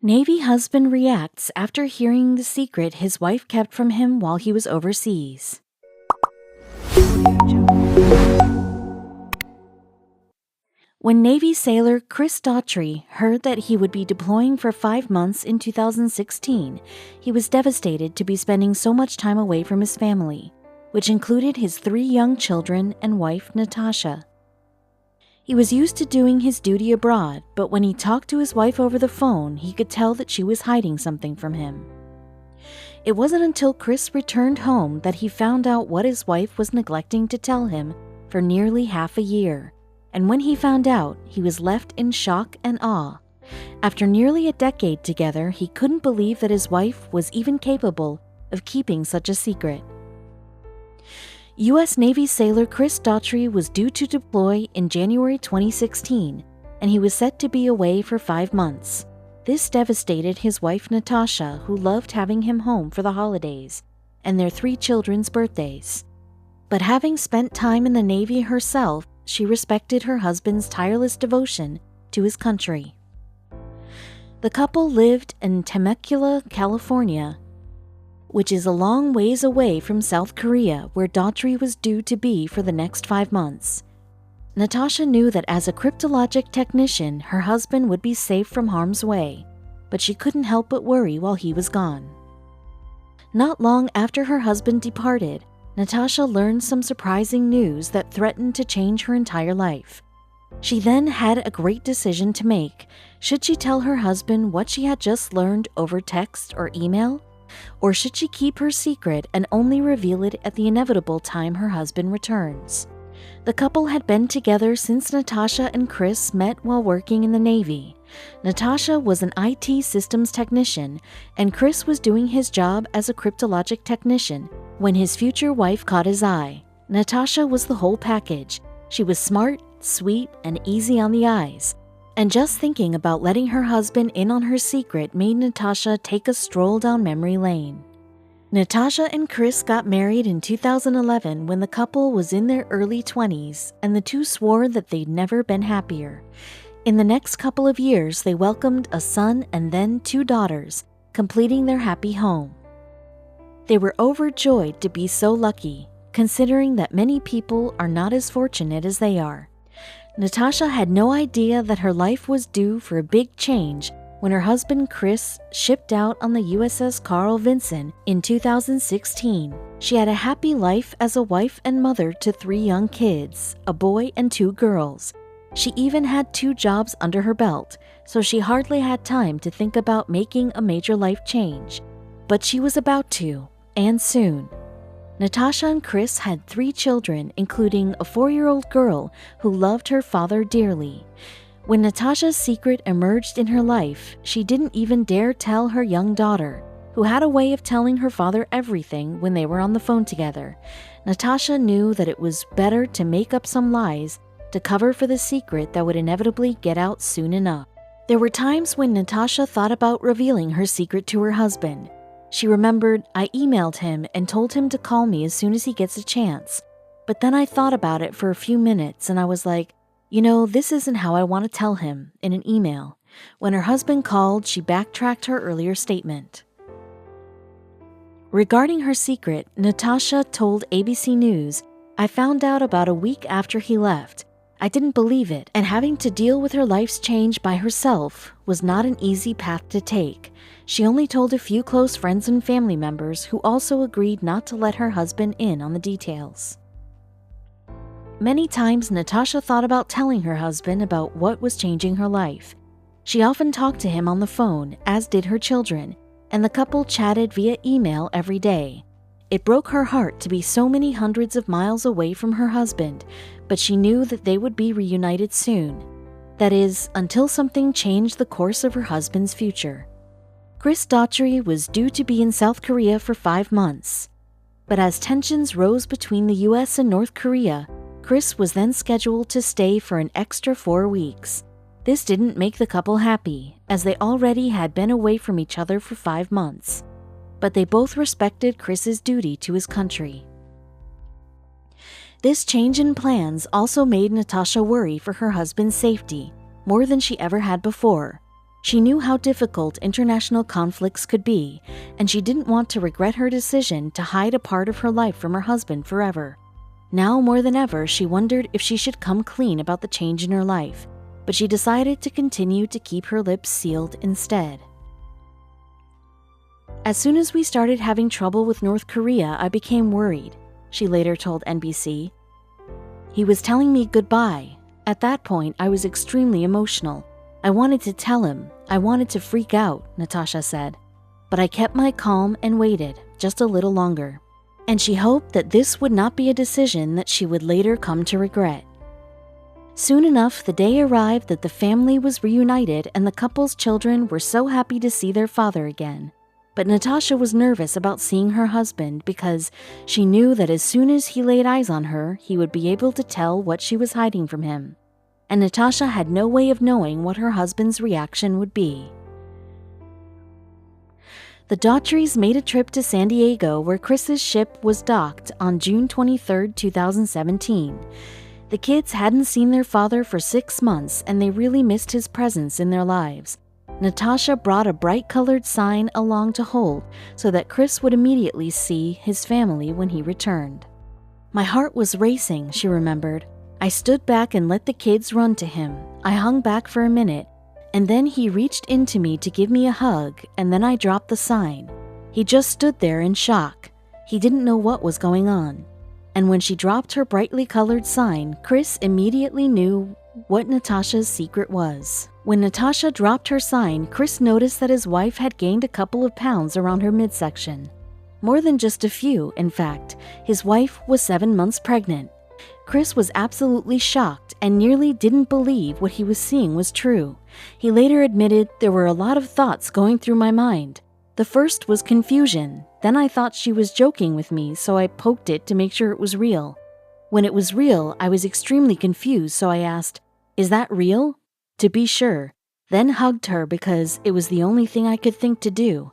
Navy husband reacts after hearing the secret his wife kept from him while he was overseas. When Navy sailor Chris Daughtry heard that he would be deploying for 5 months in 2016, he was devastated to be spending so much time away from his family, which included his 3 young children and wife, Natasha. He was used to doing his duty abroad, but when he talked to his wife over the phone, he could tell that she was hiding something from him. It wasn't until Chris returned home that he found out what his wife was neglecting to tell him for nearly half a year. And when he found out, he was left in shock and awe. After nearly a decade together, he couldn't believe that his wife was even capable of keeping such a secret. U.S. Navy sailor Chris Daughtry was due to deploy in January 2016, and he was set to be away for 5 months. This devastated his wife Natasha, who loved having him home for the holidays and their 3 children's birthdays. But having spent time in the Navy herself, she respected her husband's tireless devotion to his country. The couple lived in Temecula, California, which is a long ways away from South Korea, where Daughtry was due to be for the next 5 months. Natasha knew that as a cryptologic technician, her husband would be safe from harm's way, but she couldn't help but worry while he was gone. Not long after her husband departed, Natasha learned some surprising news that threatened to change her entire life. She then had a great decision to make. Should she tell her husband what she had just learned over text or email? Or should she keep her secret and only reveal it at the inevitable time her husband returns? The couple had been together since Natasha and Chris met while working in the Navy. Natasha was an IT systems technician, and Chris was doing his job as a cryptologic technician when his future wife caught his eye. Natasha was the whole package. She was smart, sweet, and easy on the eyes. And just thinking about letting her husband in on her secret made Natasha take a stroll down memory lane. Natasha and Chris got married in 2011 when the couple was in their early 20s, and the two swore that they'd never been happier. In the next couple of years, they welcomed a son and then 2 daughters, completing their happy home. They were overjoyed to be so lucky, considering that many people are not as fortunate as they are. Natasha had no idea that her life was due for a big change when her husband Chris shipped out on the USS Carl Vinson in 2016. She had a happy life as a wife and mother to 3 young kids, a boy and 2 girls. She even had 2 jobs under her belt, so she hardly had time to think about making a major life change. But she was about to, and soon. Natasha and Chris had 3 children, including a 4-year-old girl who loved her father dearly. When Natasha's secret emerged in her life, she didn't even dare tell her young daughter, who had a way of telling her father everything when they were on the phone together. Natasha knew that it was better to make up some lies to cover for the secret that would inevitably get out soon enough. There were times when Natasha thought about revealing her secret to her husband. She remembered, "I emailed him and told him to call me as soon as he gets a chance. But then I thought about it for a few minutes and I was like, this isn't how I want to tell him," in an email. When her husband called, she backtracked her earlier statement. Regarding her secret, Natasha told ABC News, "I found out about a week after he left. I didn't believe it, and having to deal with her life's change by herself was not an easy path to take." She only told a few close friends and family members who also agreed not to let her husband in on the details. Many times, Natasha thought about telling her husband about what was changing her life. She often talked to him on the phone, as did her children, and the couple chatted via email every day. It broke her heart to be so many hundreds of miles away from her husband, but she knew that they would be reunited soon. That is, until something changed the course of her husband's future. Chris Daughtry was due to be in South Korea for 5 months. But as tensions rose between the US and North Korea, Chris was then scheduled to stay for an extra 4 weeks. This didn't make the couple happy, as they already had been away from each other for 5 months. But they both respected Chris's duty to his country. This change in plans also made Natasha worry for her husband's safety, more than she ever had before. She knew how difficult international conflicts could be, and she didn't want to regret her decision to hide a part of her life from her husband forever. Now more than ever, she wondered if she should come clean about the change in her life, but she decided to continue to keep her lips sealed instead. As soon as we started having trouble with North Korea, I became worried, she later told NBC. He was telling me goodbye. At that point, I was extremely emotional. I wanted to tell him. I wanted to freak out, Natasha said. But I kept my calm and waited just a little longer. And she hoped that this would not be a decision that she would later come to regret. Soon enough, the day arrived that the family was reunited and the couple's children were so happy to see their father again. But Natasha was nervous about seeing her husband because she knew that as soon as he laid eyes on her, he would be able to tell what she was hiding from him. And Natasha had no way of knowing what her husband's reaction would be. The Daughtries made a trip to San Diego where Chris's ship was docked on June 23, 2017. The kids hadn't seen their father for 6 months and they really missed his presence in their lives. Natasha brought a bright-colored sign along to hold so that Chris would immediately see his family when he returned. My heart was racing, she remembered. I stood back and let the kids run to him. I hung back for a minute, and then he reached into me to give me a hug, and then I dropped the sign. He just stood there in shock. He didn't know what was going on. And when she dropped her brightly colored sign, Chris immediately knew what Natasha's secret was. When Natasha dropped her sign, Chris noticed that his wife had gained a couple of pounds around her midsection. More than just a few, in fact. His wife was 7 months pregnant. Chris was absolutely shocked and nearly didn't believe what he was seeing was true. He later admitted, "There were a lot of thoughts going through my mind. The first was confusion. Then I thought she was joking with me, so I poked it to make sure it was real. When it was real, I was extremely confused, so I asked, 'Is that real?' To be sure, then hugged her because it was the only thing I could think to do."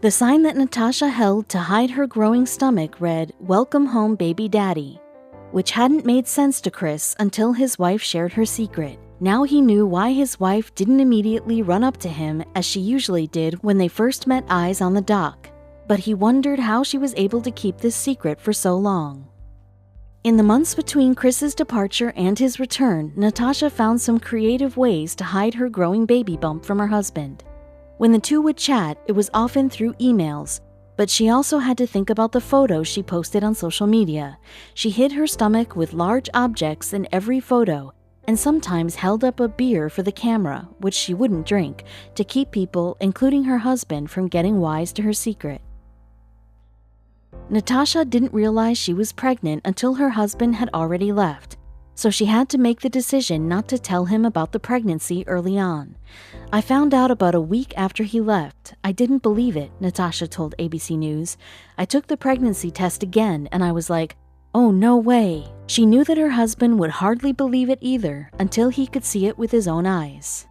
The sign that Natasha held to hide her growing stomach read, "Welcome home, baby daddy," which hadn't made sense to Chris until his wife shared her secret. Now he knew why his wife didn't immediately run up to him as she usually did when they first met eyes on the dock. But he wondered how she was able to keep this secret for so long. In the months between Chris's departure and his return, Natasha found some creative ways to hide her growing baby bump from her husband. When the two would chat, it was often through emails, but she also had to think about the photos she posted on social media. She hid her stomach with large objects in every photo, and sometimes held up a beer for the camera, which she wouldn't drink, to keep people, including her husband, from getting wise to her secret. Natasha didn't realize she was pregnant until her husband had already left, so she had to make the decision not to tell him about the pregnancy early on. "I found out about a week after he left. I didn't believe it," Natasha told ABC News. "I took the pregnancy test again and I was like, oh, no way." She knew that her husband would hardly believe it either until he could see it with his own eyes.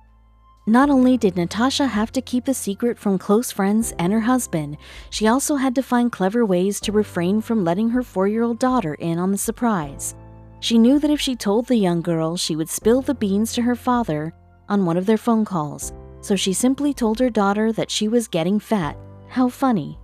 Not only did Natasha have to keep the secret from close friends and her husband, she also had to find clever ways to refrain from letting her 4-year-old daughter in on the surprise. She knew that if she told the young girl, she would spill the beans to her father on one of their phone calls, so she simply told her daughter that she was getting fat. How funny.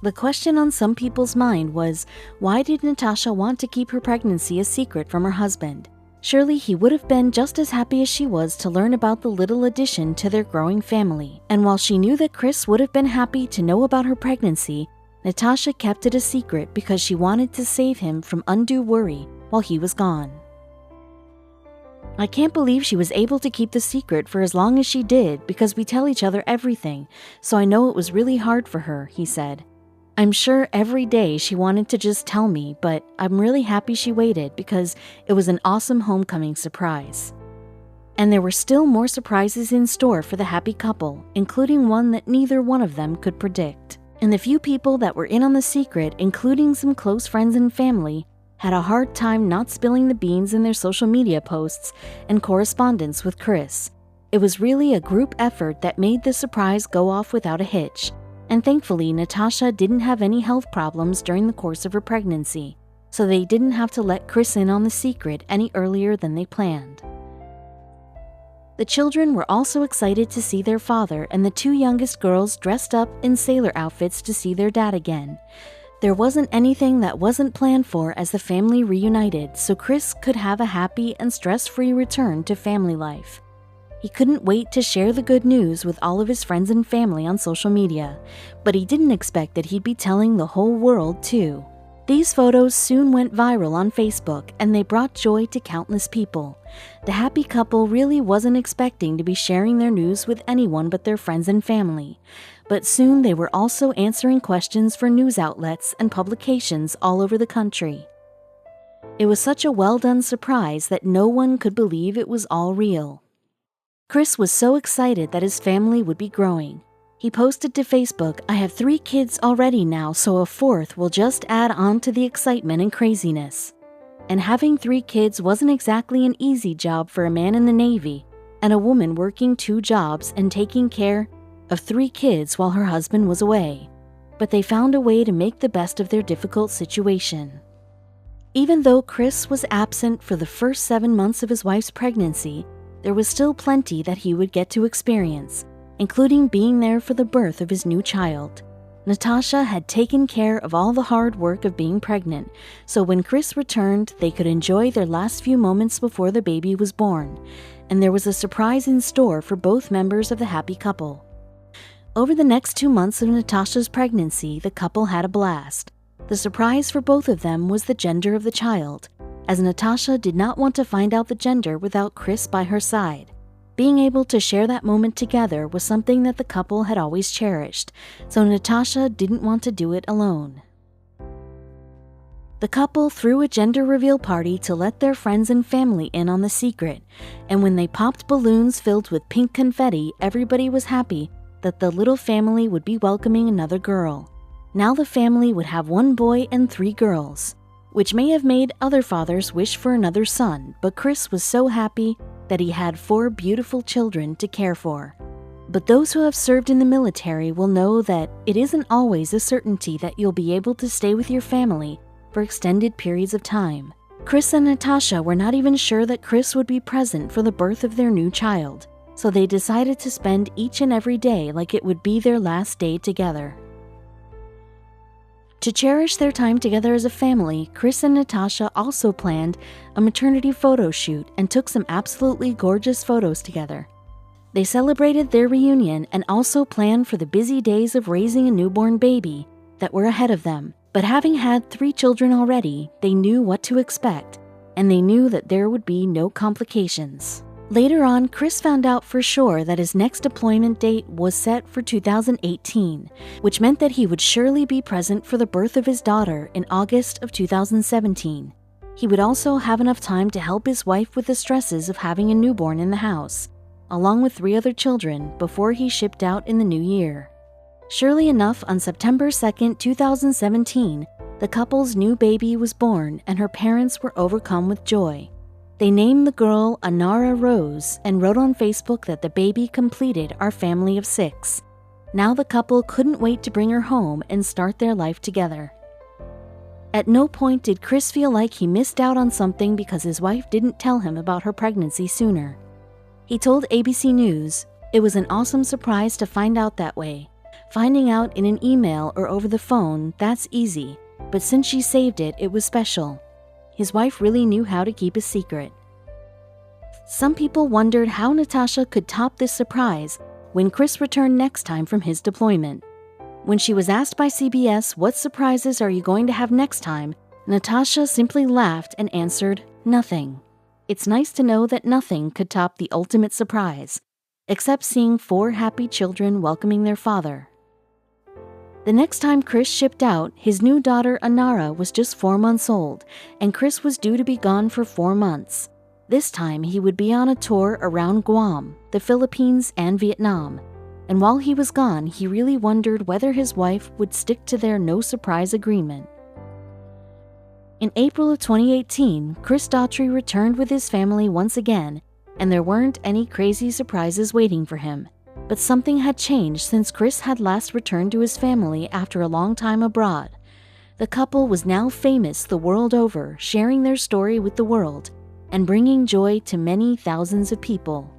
The question on some people's mind was, why did Natasha want to keep her pregnancy a secret from her husband? Surely he would have been just as happy as she was to learn about the little addition to their growing family. And while she knew that Chris would have been happy to know about her pregnancy, Natasha kept it a secret because she wanted to save him from undue worry while he was gone. "I can't believe she was able to keep the secret for as long as she did because we tell each other everything, so I know it was really hard for her," he said. "I'm sure every day she wanted to just tell me, but I'm really happy she waited because it was an awesome homecoming surprise." And there were still more surprises in store for the happy couple, including one that neither one of them could predict. And the few people that were in on the secret, including some close friends and family, had a hard time not spilling the beans in their social media posts and correspondence with Chris. It was really a group effort that made the surprise go off without a hitch. And thankfully, Natasha didn't have any health problems during the course of her pregnancy, so they didn't have to let Chris in on the secret any earlier than they planned. The children were also excited to see their father, and the two youngest girls dressed up in sailor outfits to see their dad again. There wasn't anything that wasn't planned for as the family reunited, so Chris could have a happy and stress-free return to family life. He couldn't wait to share the good news with all of his friends and family on social media, but he didn't expect that he'd be telling the whole world too. These photos soon went viral on Facebook, and they brought joy to countless people. The happy couple really wasn't expecting to be sharing their news with anyone but their friends and family, but soon they were also answering questions for news outlets and publications all over the country. It was such a well-done surprise that no one could believe it was all real. Chris was so excited that his family would be growing. He posted to Facebook, "I have 3 kids already now, so a 4th will just add on to the excitement and craziness." And having 3 kids wasn't exactly an easy job for a man in the Navy and a woman working 2 jobs and taking care of 3 kids while her husband was away. But they found a way to make the best of their difficult situation. Even though Chris was absent for the first 7 months of his wife's pregnancy, there was still plenty that he would get to experience, including being there for the birth of his new child. Natasha had taken care of all the hard work of being pregnant, so when Chris returned, they could enjoy their last few moments before the baby was born, and there was a surprise in store for both members of the happy couple. Over the next 2 months of Natasha's pregnancy, the couple had a blast. The surprise for both of them was the gender of the child, as Natasha did not want to find out the gender without Chris by her side. Being able to share that moment together was something that the couple had always cherished, so Natasha didn't want to do it alone. The couple threw a gender reveal party to let their friends and family in on the secret, and when they popped balloons filled with pink confetti, everybody was happy that the little family would be welcoming another girl. Now the family would have 1 boy and 3 girls, which may have made other fathers wish for another son, but Chris was so happy that he had 4 beautiful children to care for. But those who have served in the military will know that it isn't always a certainty that you'll be able to stay with your family for extended periods of time. Chris and Natasha were not even sure that Chris would be present for the birth of their new child, so they decided to spend each and every day like it would be their last day together. To cherish their time together as a family, Chris and Natasha also planned a maternity photo shoot and took some absolutely gorgeous photos together. They celebrated their reunion and also planned for the busy days of raising a newborn baby that were ahead of them. But having had 3 children already, they knew what to expect, and they knew that there would be no complications. Later on, Chris found out for sure that his next deployment date was set for 2018, which meant that he would surely be present for the birth of his daughter in August of 2017. He would also have enough time to help his wife with the stresses of having a newborn in the house, along with 3 other children, before he shipped out in the new year. Surely enough, on September 2nd, 2017, the couple's new baby was born and her parents were overcome with joy. They named the girl Anara Rose and wrote on Facebook that the baby completed our family of 6. Now the couple couldn't wait to bring her home and start their life together. At no point did Chris feel like he missed out on something because his wife didn't tell him about her pregnancy sooner. He told ABC News, "It was an awesome surprise to find out that way. Finding out in an email or over the phone, that's easy, but since she saved it, it was special." His wife really knew how to keep a secret. Some people wondered how Natasha could top this surprise when Chris returned next time from his deployment. When she was asked by CBS, "What surprises are you going to have next time?" Natasha simply laughed and answered, "Nothing." It's nice to know that nothing could top the ultimate surprise, except seeing 4 happy children welcoming their father. The next time Chris shipped out, his new daughter Anara was just 4 months old, and Chris was due to be gone for 4 months. This time he would be on a tour around Guam, the Philippines, and Vietnam. And while he was gone, he really wondered whether his wife would stick to their no-surprise agreement. In April of 2018, Chris Daughtry returned with his family once again, and there weren't any crazy surprises waiting for him. But something had changed since Chris had last returned to his family after a long time abroad. The couple was now famous the world over, sharing their story with the world and bringing joy to many thousands of people.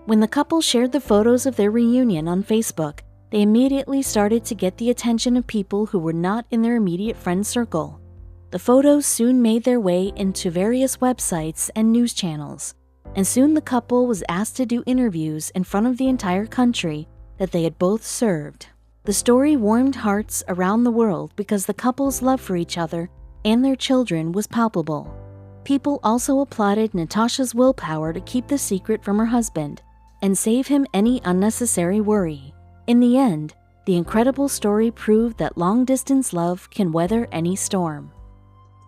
When the couple shared the photos of their reunion on Facebook, they immediately started to get the attention of people who were not in their immediate friend circle. The photos soon made their way into various websites and news channels, and soon the couple was asked to do interviews in front of the entire country that they had both served. The story warmed hearts around the world because the couple's love for each other and their children was palpable. People also applauded Natasha's willpower to keep the secret from her husband and save him any unnecessary worry. In the end, the incredible story proved that long-distance love can weather any storm.